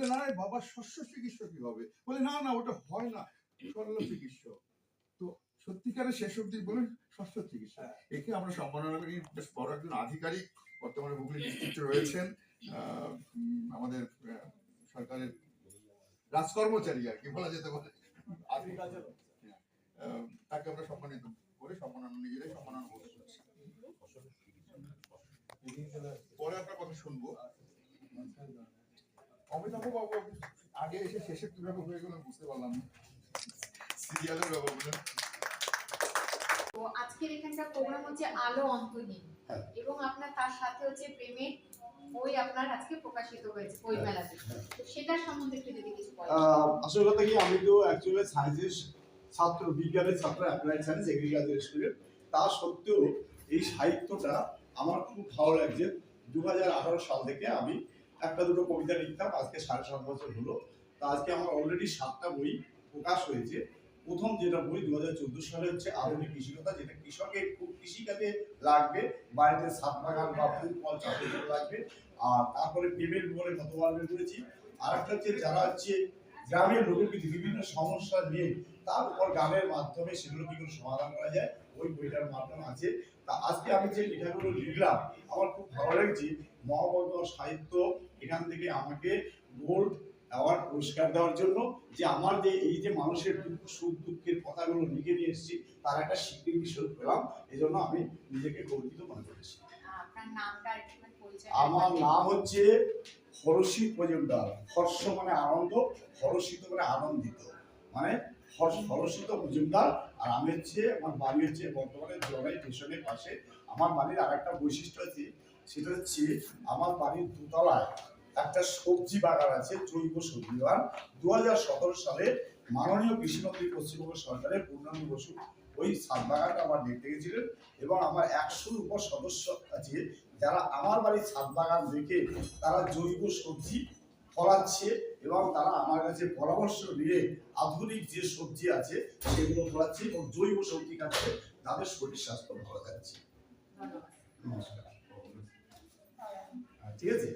বলে না বাবা শস্য চিকিৎসক কি হবে, বলে না না ওটা হয় না, শল্য চিকিৎসক। তো সত্যিকারের শেষ অব্দি বলেন শস্য চিকিৎসা। একে আমরা সম্মাননা করি। বেশ বড় একজন আধিকারিক বর্তমানে হুগলি ডিস্ট্রিক্টে রয়েছেন, আমাদের সরকারের রাজকর্মচারী আর কি বলা যেতে পারে, তাকে আমরা সম্মানিত করে সম্মাননা নিজেরাই সম্মাননা বোধ করছি। পরে আপনার কথা শুনবো। অমিতাভ বাবু আগে এসে শেষে কিভাবে হয়ে গেল বুঝতে পারলাম না, সিরিয়ালের ব্যাপার বলেন। তো আজকের এখানকার প্রোগ্রাম হচ্ছে আলো অন্তহীন, এবং আপনার তার সাথে হচ্ছে প্রেমের বই আপনার আজকে প্রকাশিত হয়েছে বই মেলাতে। তো সেটার সম্বন্ধে একটু যদি কিছু বলেন। আসল কথা কি, আমি তো অ্যাকচুয়ালি সায়েন্সের ছাত্র, বিজ্ঞানের ছাত্র, অ্যাপ্লাইড সায়েন্স এগ্রিকালচার স্টুডেন্ট। তা সত্ত্বেও এই সাহিত্যটা আমার খুব ভালো লাগছে। 2018 সাল থেকে আমি একটা দুটো কবিতা লিখতাম, আজকে 7.5 বছর হলো। তা আজকে আমার অলরেডি 7টা বই প্রকাশ হয়েছে। প্রথম যেটা বই 2014 সালে হচ্ছে আধুনিক কৃষিকতা, যেটা কৃষকের খুব কৃষিকাজে লাগবে, বাড়িতে ছাদ বাগান বা ফুল ফল চাষের জন্য লাগবে। আর তারপরে প্রেমের বলে গতবার বের করেছি। আর একটা হচ্ছে যারা হচ্ছে গ্রামের লোকগীতি বিভিন্ন সমস্যা নিয়ে তার উপর গানের মাধ্যমে সেগুলো কি করে সমাধান করা যায়, ওই বইটার মাধ্যমে আছে। তা আজকে আমি যে লেখাগুলো লিখলাম আমার খুব ভালো লাগছে। মহাবন্ধ সাহিত্য এখান থেকে আমাকে গোল্ড অ্যাওয়ার্ড পুরস্কার দেওয়ার জন্য, যে আমার যে এই যে মানুষের দুঃখ সুখ দুঃখের কথাগুলো লিখে নিয়ে এসেছি তার একটা স্বীকৃতি স্বরূপ পেলাম। এই জন্য আমি নিজেকে গর্বিত মনে করেছি। আমার নাম হচ্ছে হরষিত মজুমদার। হর্ষ মানে আনন্দ, হরষিত মানে আনন্দিত, মানে হরষিত মজুমদার। আর আমি হচ্ছে, আমার বাড়ি হচ্ছে বর্তমানে জগাই স্টেশনের পাশে। আমার বাড়ির আর একটা বৈশিষ্ট্য আছে, সেটা হচ্ছে আমার বাড়ির দোতলায় একটা সবজি বাগান আছে, জৈব সবজি বাগান। 2017 সালে মাননীয় কৃষিমন্ত্রী পশ্চিমবঙ্গ সরকারের পূর্ণানন্দ বসু ওই ছাদ বাগানটা আমার দেখতে গেছিলেন, এবং আমার 100-র উপর সদস্য আছে যারা আমার বাড়ির ছাদ বাগান দেখে তারা জৈব সবজি ফলাচ্ছে, এবং তারা আমার কাছে পরামর্শ নিয়ে আধুনিক যে সবজি আছে সেগুলো ফলাচ্ছে এবং জৈব সবজি খাচ্ছে, তাদের শরীর স্বাস্থ্য ভালো থাকছে। নমস্কার, ঠিক আছে।